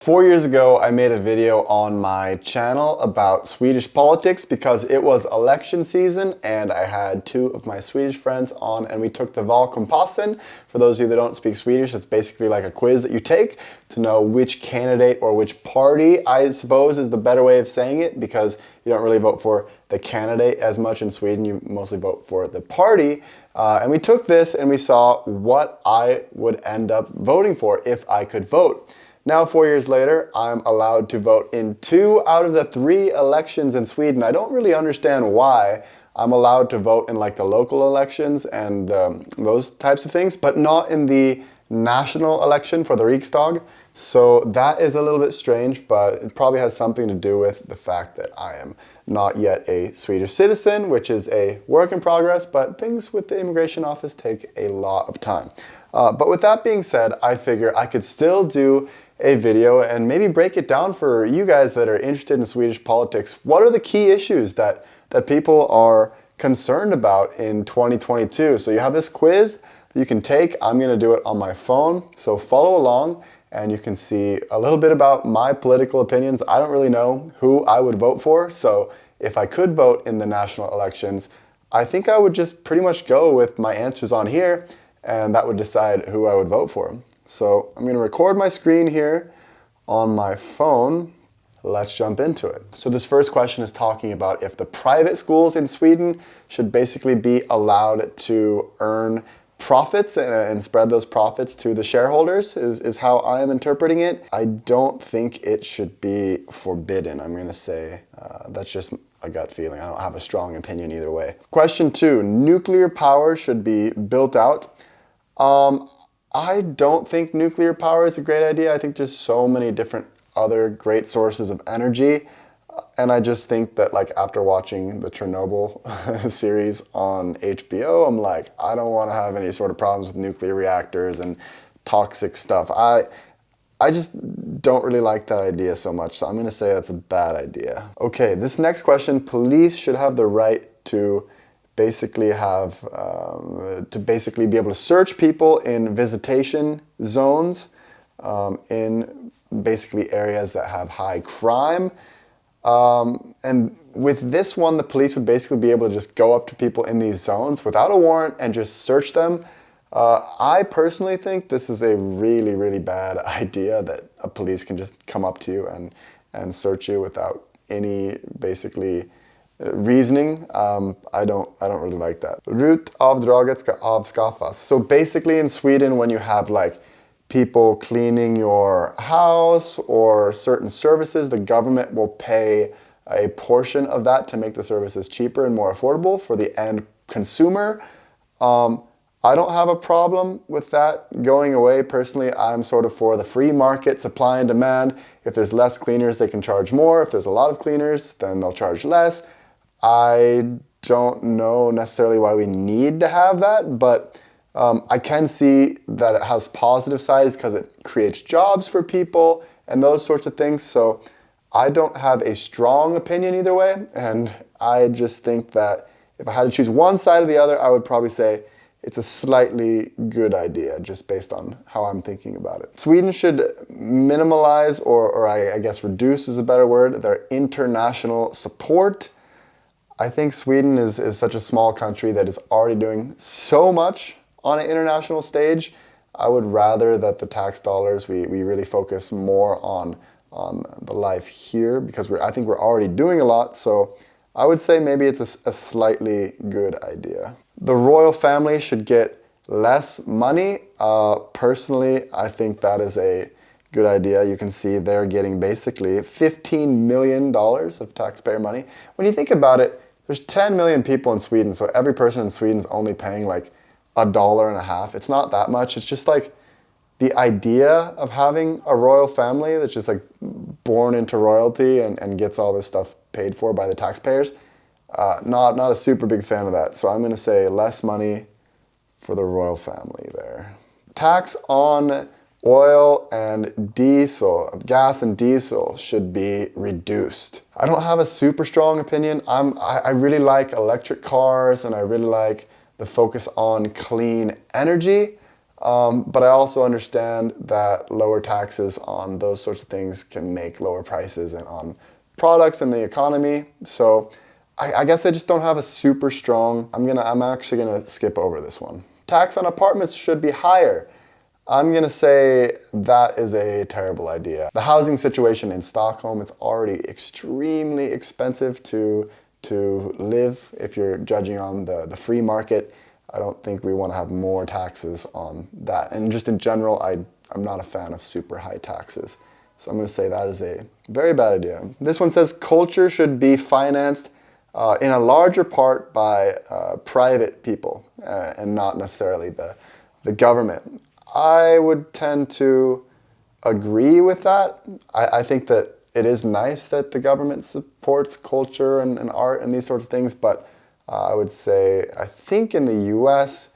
4 years ago, I made a video on my channel about Swedish politics because it was election season and I had two of my Swedish friends on and we took the Valkompassen. For those of you that don't speak Swedish, it's basically like a quiz that you take to know which candidate or which party, I suppose is the better way of saying it, because you don't really vote for the candidate as much in Sweden, you mostly vote for the party. And we took this and we saw what I would end up voting for if I could vote. Now, 4 years later, I'm allowed to vote in 2 out of the 3 elections in Sweden. I don't really understand why I'm allowed to vote in like the local elections and those types of things, but not in the national election for the Riksdag. So that is a little bit strange, but it probably has something to do with the fact that I am not yet a Swedish citizen, which is a work in progress, but things with the immigration office take a lot of time. But with that being said, I figure I could still do a video and maybe break it down for you guys that are interested in Swedish politics. What are the key issues that people are concerned about in 2022? So you have this quiz that you can take. I'm going to do it on my phone, so follow along and you can see a little bit about my political opinions. I don't really know who I would vote for, so if I could vote in the national elections, I think I would just pretty much go with my answers on here, and that would decide who I would vote for. So I'm going to record my screen here on my phone. Let's jump into it. So this first question is talking about if the private schools in Sweden should basically be allowed to earn profits and spread those profits to the shareholders, is how I am interpreting it. I don't think it should be forbidden. I'm going to say that's just a gut feeling. I don't have a strong opinion either way. Question 2, nuclear power should be built out. I don't think nuclear power is a great idea. I think there's so many different other great sources of energy. And I just think that, like, after watching the Chernobyl series on HBO, I'm like, I don't want to have any sort of problems with nuclear reactors and toxic stuff. I just don't really like that idea so much. So I'm going to say that's a bad idea. Okay, this next question, police should have the right to basically be able to search people in visitation zones, in basically areas that have high crime. And with this one, the police would basically be able to just go up to people in these zones without a warrant and just search them. I personally think this is a really, really bad idea, that a police can just come up to you and search you without any basically reasoning. I don't really like that. RUT-avdraget ska avskaffas. So basically in Sweden, when you have like people cleaning your house or certain services, the government will pay a portion of that to make the services cheaper and more affordable for the end consumer. I don't have a problem with that going away. Personally, I'm sort of for the free market, supply and demand. If there's less cleaners, they can charge more. If there's a lot of cleaners, then they'll charge less. I don't know necessarily why we need to have that, but I can see that it has positive sides because it creates jobs for people and those sorts of things. So I don't have a strong opinion either way. And I just think that if I had to choose one side or the other, I would probably say it's a slightly good idea just based on how I'm thinking about it. Sweden should minimalize, or I guess reduce is a better word, their international support. I think Sweden is such a small country that is already doing so much on an international stage. I would rather that the tax dollars, we really focus more on the life here, because I think we're already doing a lot. So I would say maybe it's a slightly good idea. The royal family should get less money. Personally, I think that is a good idea. You can see they're getting basically $15 million of taxpayer money. When you think about it, there's 10 million people in Sweden, so every person in Sweden is only paying like $1.50. It's not that much. It's just like the idea of having a royal family that's just like born into royalty and gets all this stuff paid for by the taxpayers. Not a super big fan of that. So I'm going to say less money for the royal family there. Tax on oil and diesel, gas and diesel should be reduced. I don't have a super strong opinion. I really like electric cars and I really like the focus on clean energy. But I also understand that lower taxes on those sorts of things can make lower prices and on products in the economy. So I guess I just don't have a super strong, I'm actually gonna skip over this one. Tax on apartments should be higher. I'm gonna say that is a terrible idea. The housing situation in Stockholm, it's already extremely expensive to live if you're judging on the free market. I don't think we want to have more taxes on that. And just in general, I'm not a fan of super high taxes. So I'm going to say that is a very bad idea. This one says culture should be financed in a larger part by private people and not necessarily the government. I would tend to agree with that. I think that it is nice that the government supports culture and art and these sorts of things, but I would say, I think in the US,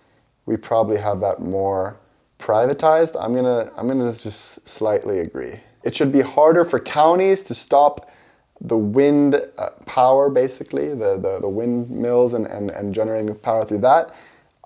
we probably have that more privatized. I'm gonna just slightly agree. It should be harder for counties to stop the wind power, basically, the windmills and generating power through that.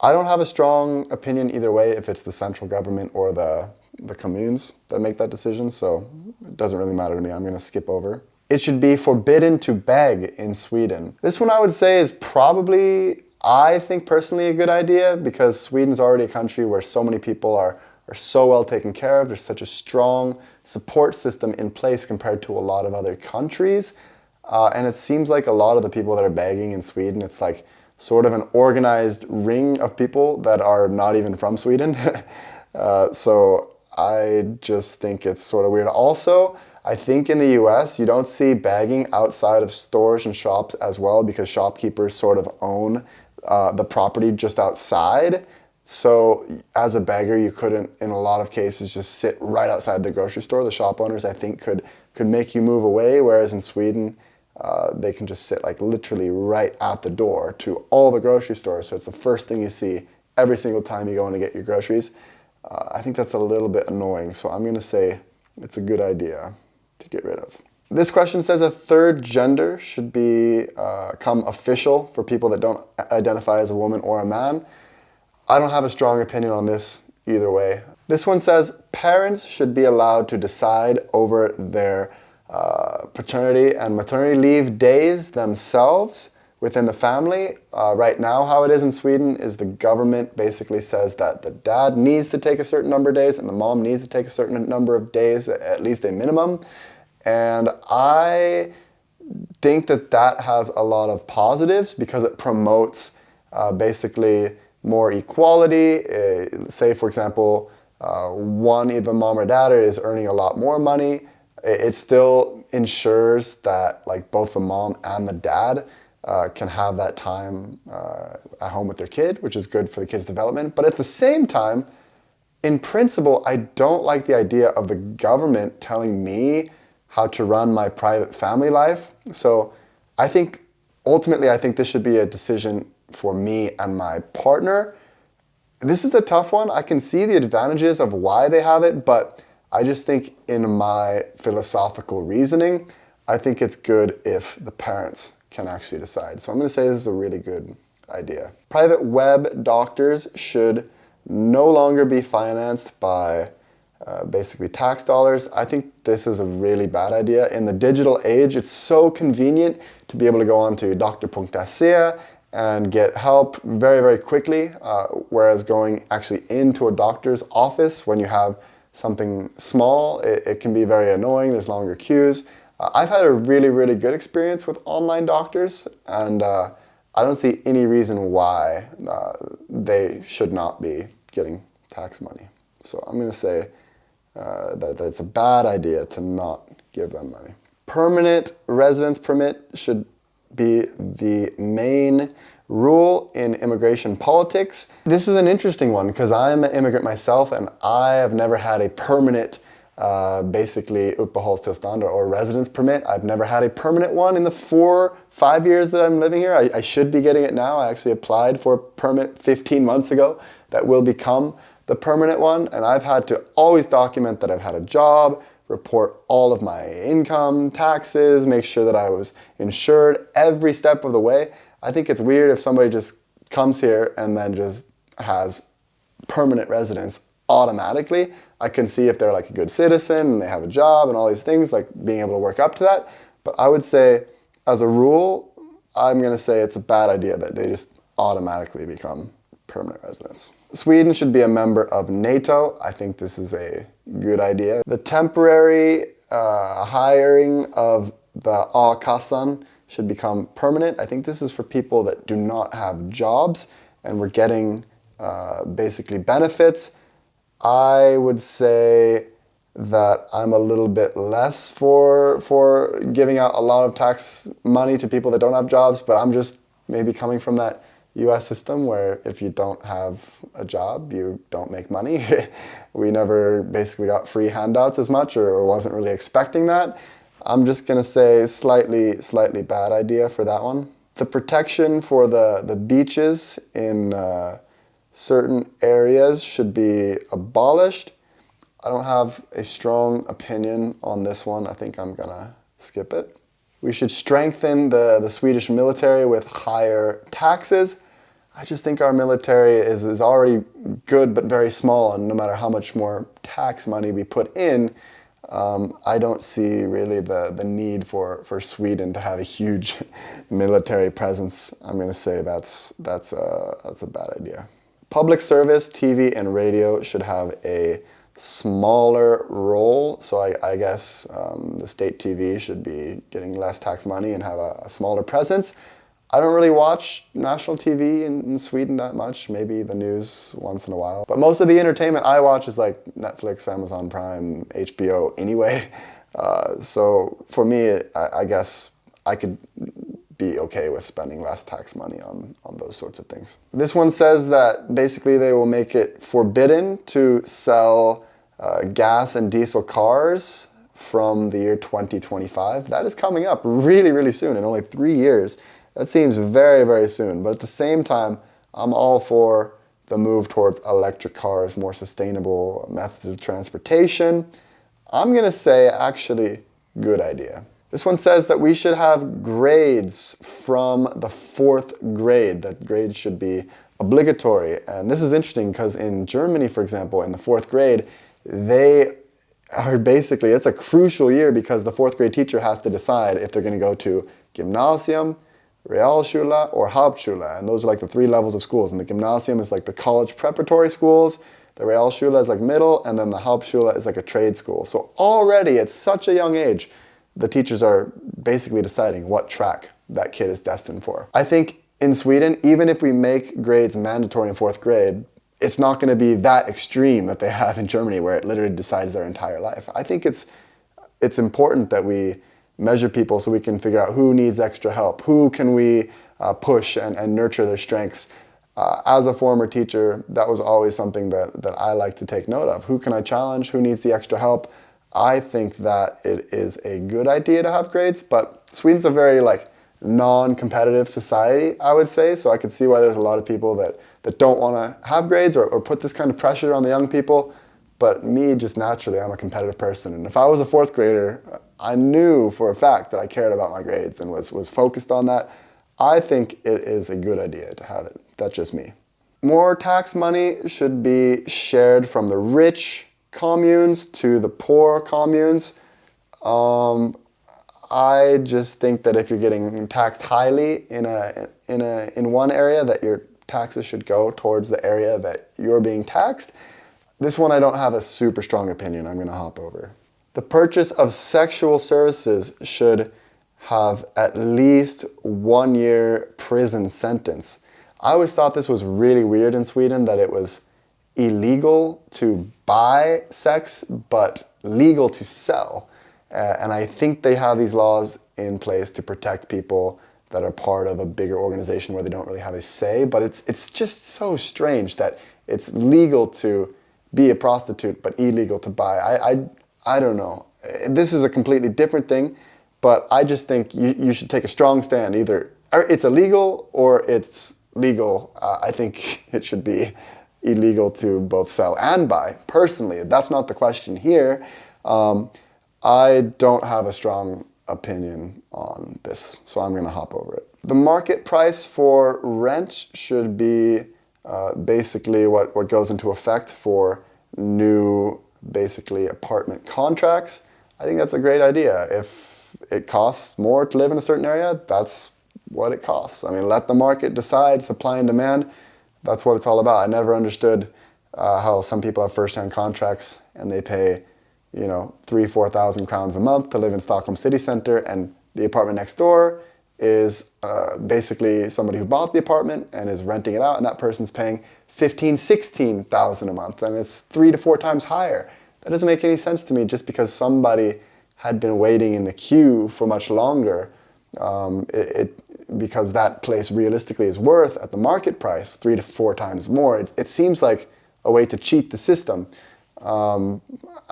I don't have a strong opinion either way if it's the central government or the communes that make that decision, so it doesn't really matter to me. I'm gonna skip over. It should be forbidden to beg in Sweden. This one I would say is probably, I think personally, a good idea because Sweden's already a country where so many people are so well taken care of. There's such a strong support system in place compared to a lot of other countries. And it seems like a lot of the people that are begging in Sweden, it's like sort of an organized ring of people that are not even from Sweden. So I just think it's sort of weird. Also, I think in the US, you don't see begging outside of stores and shops as well because shopkeepers sort of own the property just outside. So as a beggar, you couldn't, in a lot of cases, just sit right outside the grocery store. The shop owners, I think, could make you move away, whereas in Sweden, they can just sit like literally right at the door to all the grocery stores. So it's the first thing you see every single time you go in to get your groceries. I think that's a little bit annoying, so I'm gonna say it's a good idea to get rid of. This question says a third gender should become official for people that don't identify as a woman or a man. I don't have a strong opinion on this either way. This one says parents should be allowed to decide over their paternity and maternity leave days themselves within the family. Right now, how it is in Sweden is the government basically says that the dad needs to take a certain number of days and the mom needs to take a certain number of days, at least a minimum. And I think that that has a lot of positives because it promotes basically more equality. Say, for example, either mom or dad is earning a lot more money. It still ensures that like both the mom and the dad can have that time at home with their kid, which is good for the kid's development. But at the same time, in principle, I don't like the idea of the government telling me how to run my private family life. So I think, ultimately, I think this should be a decision for me and my partner. This is a tough one. I can see the advantages of why they have it, but I just think in my philosophical reasoning, I think it's good if the parents can actually decide. So I'm going to say this is a really good idea. Private web doctors should no longer be financed by basically tax dollars. I think this is a really bad idea. In the digital age, it's so convenient to be able to go on to doctor.se and get help very, very quickly, whereas going actually into a doctor's office when you have something small, it can be very annoying. There's longer queues. I've had a really, really good experience with online doctors, and I don't see any reason why they should not be getting tax money. So I'm going to say that it's a bad idea to not give them money. Permanent residence permit should be the main rule in immigration politics. This is an interesting one because I'm an immigrant myself and I have never had a permanent basically uppehållstillstånd or residence permit. I've never had a permanent one in the 4-5 years that I'm living here. I should be getting it now. I actually applied for a permit 15 months ago that will become the permanent one, and I've had to always document that I've had a job, report all of my income, taxes, make sure that I was insured every step of the way. I think it's weird if somebody just comes here and then just has permanent residence automatically. I can see if they're like a good citizen and they have a job and all these things, like being able to work up to that. But I would say, as a rule, I'm going to say it's a bad idea that they just automatically become permanent residents. Sweden should be a member of NATO. I think this is a good idea. The temporary hiring of the a-kassan should become permanent. I think this is for people that do not have jobs and we're getting basically benefits. I would say that I'm a little bit less for giving out a lot of tax money to people that don't have jobs, but I'm just maybe coming from that US system where if you don't have a job, you don't make money. We never basically got free handouts as much or wasn't really expecting that. I'm just gonna say slightly bad idea for that one. The protection for the beaches in certain areas should be abolished. I don't have a strong opinion on this one. I think I'm gonna skip it. We should strengthen the Swedish military with higher taxes. I just think our military is already good but very small, and no matter how much more tax money we put in, I don't see really the need for Sweden to have a huge military presence. I'm gonna say that's a bad idea. Public service, TV and radio should have a smaller role. So I guess the state TV should be getting less tax money and have a smaller presence. I don't really watch national TV in Sweden that much, maybe the news once in a while. But most of the entertainment I watch is like Netflix, Amazon Prime, HBO anyway. So for me, I guess I could be okay with spending less tax money on those sorts of things. This one says that basically they will make it forbidden to sell gas and diesel cars from the year 2025. That is coming up really soon, in only 3 years. That seems very soon, but at the same time, I'm all for the move towards electric cars, more sustainable methods of transportation. I'm gonna say actually good idea. This one says that we should have grades from the 4th grade, that grades should be obligatory. And this is interesting because in Germany, for example, in the 4th grade, they are basically, it's a crucial year because the 4th grade teacher has to decide if they're gonna go to Gymnasium, Realschule, or Hauptschule. And those are like the 3 levels of schools. And the Gymnasium is like the college preparatory schools, the Realschule is like middle, and then the Hauptschule is like a trade school. So already at such a young age, the teachers are basically deciding what track that kid is destined for. I think in Sweden, even if we make grades mandatory in 4th grade, it's not going to be that extreme that they have in Germany where it literally decides their entire life. I think it's important that we measure people so we can figure out who needs extra help, who can we push and nurture their strengths. As a former teacher, that was always something that I like to take note of. Who can I challenge? Who needs the extra help? I think that it is a good idea to have grades, but Sweden's a very non-competitive society, I would say, so I could see why there's a lot of people that don't want to have grades or put this kind of pressure on the young people. But me, just naturally, I'm a competitive person, and if I was a 4th grader, I knew for a fact that I cared about my grades and was focused on that. I think it is a good idea to have it. That's just me. More tax money should be shared from the rich communes to the poor communes. I just think that if you're getting taxed highly in one area, that your taxes should go towards the area that you're being taxed. This one I don't have a super strong opinion. I'm gonna hop over. The purchase of sexual services should have at least 1 year prison sentence. I always thought this was really weird in Sweden, that it was illegal to buy sex, but legal to sell. And I think they have these laws in place to protect people that are part of a bigger organization where they don't really have a say. But it's just so strange that it's legal to be a prostitute, but illegal to buy. I don't know. This is a completely different thing, but I just think you should take a strong stand. Either it's illegal or it's legal. I think it should be illegal to both sell and buy. Personally, that's not the question here. I don't have a strong opinion on this, so I'm gonna hop over it. The market price for rent should be basically what goes into effect for new, basically, apartment contracts, I think that's a great idea. If it costs more to live in a certain area, that's what it costs. I mean, let the market decide, supply and demand. That's what it's all about. I never understood how some people have first-hand contracts and they pay, 3,000-4,000 crowns a month to live in Stockholm city center, and the apartment next door is basically somebody who bought the apartment and is renting it out, and that person's paying 15,000-16,000 a month, and it's 3 to 4 times higher. That doesn't make any sense to me. Just because somebody had been waiting in the queue for much longer, because that place realistically is worth at the market price 3 to 4 times more. It seems like a way to cheat the system.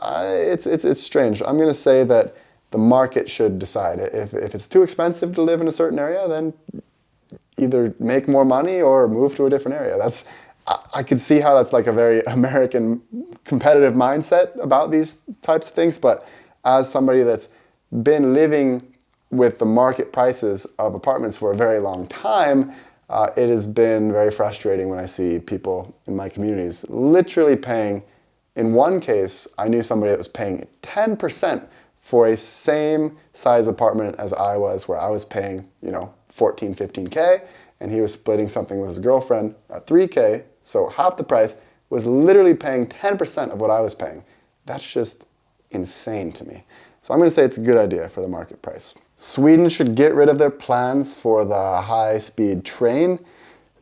It's strange. I'm going to say that the market should decide. If it's too expensive to live in a certain area, then either make more money or move to a different area. I could see how that's like a very American competitive mindset about these types of things, but as somebody that's been living with the market prices of apartments for a very long time, it has been very frustrating when I see people in my communities literally paying, in one case, I knew somebody that was paying 10% for a same size apartment as I was, where I was paying, 14, 15K, and he was splitting something with his girlfriend at 3K, so half the price, was literally paying 10% of what I was paying. That's just insane to me. So I'm going to say it's a good idea for the market price. Sweden should get rid of their plans for the high-speed train.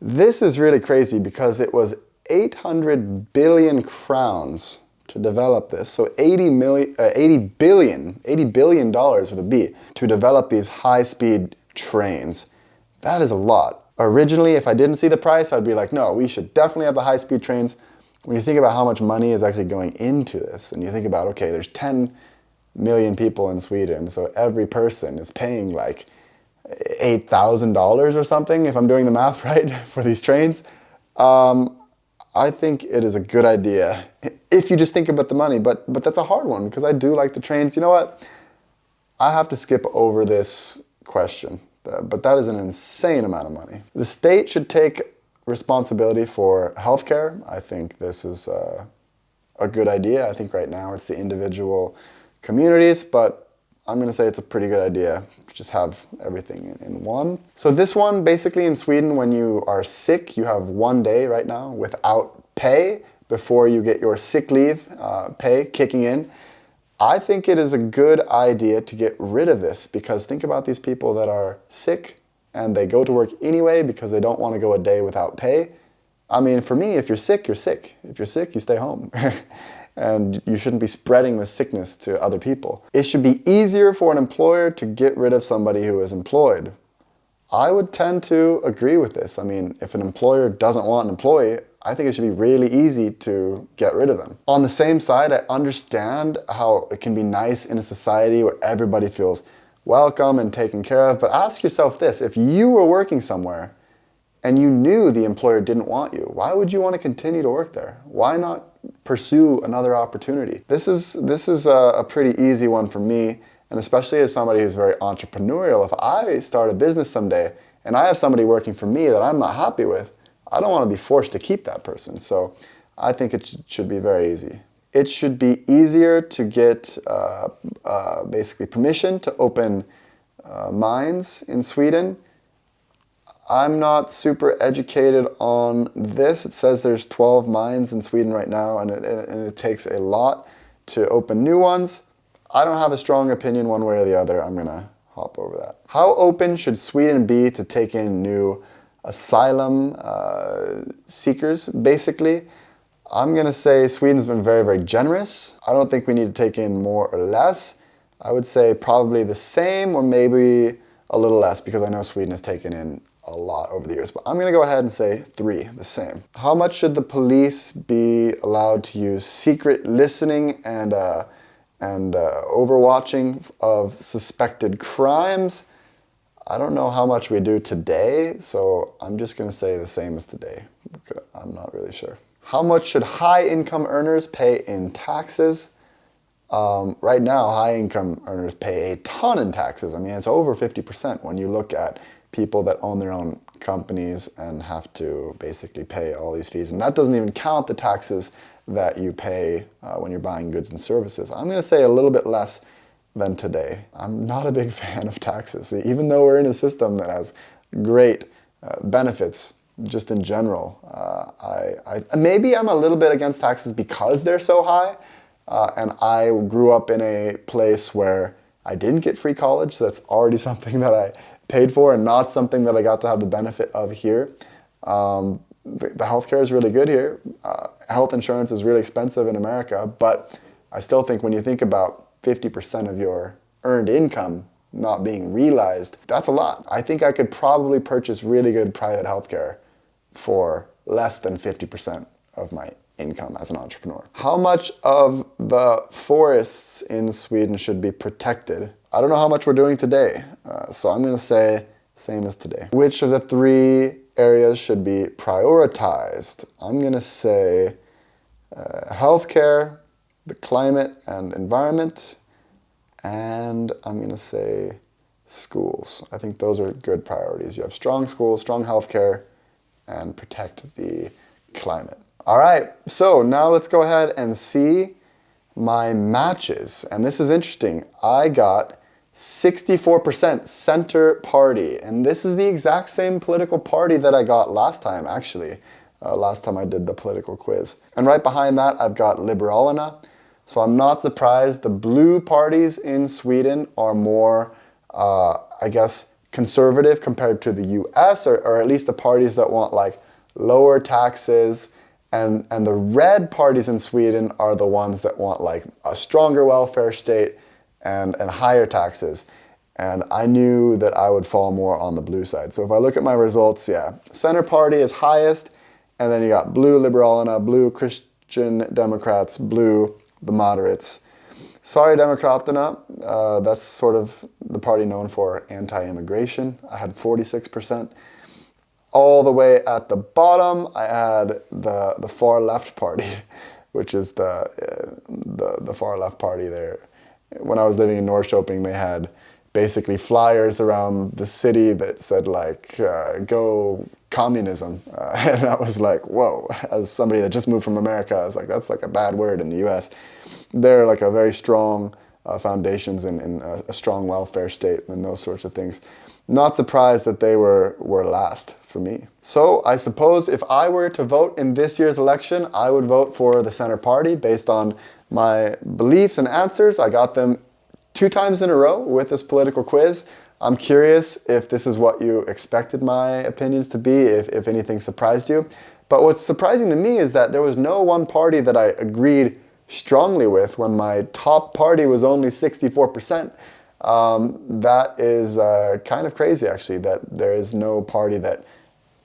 This is really crazy because it was 800 billion crowns to develop this. So $80 billion with a B to develop these high-speed trains. That is a lot. Originally, if I didn't see the price, I'd be like, no, we should definitely have the high-speed trains. When you think about how much money is actually going into this, and you think about, okay, there's 10 million people in Sweden, so every person is paying like $8,000 or something, if I'm doing the math right, for these trains. I think it is a good idea if you just think about the money, but that's a hard one because I do like the trains. You know what? I have to skip over this question, but that is an insane amount of money. The state should take responsibility for healthcare. I think this is a good idea. I think right now it's the individual communities, but I'm going to say it's a pretty good idea to just have everything in one. So this one, basically in Sweden, when you are sick, you have 1 day right now without pay before you get your sick leave pay kicking in. I think it is a good idea to get rid of this, because think about these people that are sick and they go to work anyway because they don't want to go a day without pay. I mean, for me, if you're sick, you're sick. If you're sick, you stay home. And you shouldn't be spreading the sickness to other people. It should be easier for an employer to get rid of somebody who is employed. I would tend to agree with this. I mean, if an employer doesn't want an employee, I think it should be really easy to get rid of them. On the same side, I understand how it can be nice in a society where everybody feels welcome and taken care of, but ask yourself this: if you were working somewhere and you knew the employer didn't want you, why would you want to continue to work there? Why not pursue another opportunity? This is a pretty easy one for me, and especially as somebody who's very entrepreneurial. If I start a business someday and I have somebody working for me that I'm not happy with, I don't want to be forced to keep that person. So I think it should be very easy. It should be easier to get basically permission to open mines in Sweden. I'm not super educated on this. It says there's 12 mines in Sweden right now, and it takes a lot to open new ones. I don't have a strong opinion one way or the other. I'm gonna hop over that. How open should Sweden be to take in new asylum seekers, basically? I'm gonna say Sweden's been very, very generous. I don't think we need to take in more or less. I would say probably the same, or maybe a little less, because I know Sweden has taken in a lot over the years, but I'm going to go ahead and say 3, the same. How much should the police be allowed to use secret listening and overwatching of suspected crimes? I don't know how much we do today, so I'm just going to say the same as today. I'm not really sure. How much should high-income earners pay in taxes? Right now, high-income earners pay a ton in taxes. I mean, it's over 50% when you look at people that own their own companies and have to basically pay all these fees. And that doesn't even count the taxes that you pay when you're buying goods and services. I'm going to say a little bit less than today. I'm not a big fan of taxes, even though we're in a system that has great benefits just in general. Maybe I'm a little bit against taxes because they're so high, and I grew up in a place where I didn't get free college, so that's already something that I paid for and not something that I got to have the benefit of here. The healthcare is really good here. Health insurance is really expensive in America, but I still think when you think about 50% of your earned income not being realized, that's a lot. I think I could probably purchase really good private healthcare for less than 50% of my income as an entrepreneur. How much of the forests in Sweden should be protected? I don't know how much we're doing today, so I'm going to say same as today. Which of the 3 areas should be prioritized? I'm going to say healthcare, the climate and environment, and I'm going to say schools. I think those are good priorities. You have strong schools, strong healthcare, and protect the climate. All right, so now let's go ahead and see my matches. And this is interesting. I got 64% center party, and this is the exact same political party that I got last time, actually. Last time I did the political quiz. And right behind that, I've got Liberalerna. So I'm not surprised. The blue parties in Sweden are more, I guess, conservative compared to the US, or at least the parties that want like lower taxes. And the red parties in Sweden are the ones that want like a stronger welfare state and higher taxes. And I knew that I would fall more on the blue side. So if I look at my results, yeah, center party is highest, and then you got blue Liberalerna, blue Christian Democrats, blue the moderates. Sorry, Demokraterna, that's sort of the party known for anti-immigration. I had 46%. All the way at the bottom, I had the far left party, which is the far left party there. When I was living in Norrköping, they had basically flyers around the city that said like, go communism. And I was like, whoa, as somebody that just moved from America, I was like, that's like a bad word in the US. They're like a very strong foundations in a strong welfare state and those sorts of things. Not surprised that they were last for me. So I suppose if I were to vote in this year's election, I would vote for the center party based on my beliefs and answers. I got them 2 times in a row with this political quiz. I'm curious if this is what you expected my opinions to be, if anything surprised you. But what's surprising to me is that there was no one party that I agreed strongly with when my top party was only 64%. That is kind of crazy, actually, that there is no party that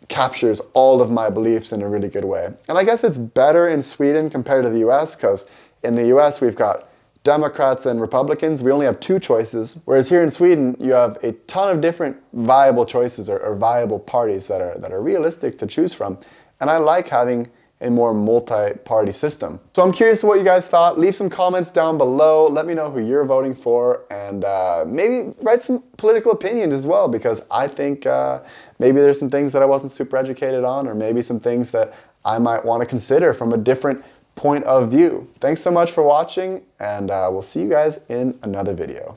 captures all of my beliefs in a really good way. And I guess it's better in Sweden compared to the US, because in the US we've got Democrats and Republicans. We only have 2 choices, whereas here in Sweden you have a ton of different viable choices or viable parties that are realistic to choose from. And I like having a more multi-party system. So I'm curious what you guys thought. Leave some comments down below. Let me know who you're voting for, and maybe write some political opinions as well, because I think maybe there's some things that I wasn't super educated on, or maybe some things that I might want to consider from a different point of view. Thanks so much for watching, and we'll see you guys in another video.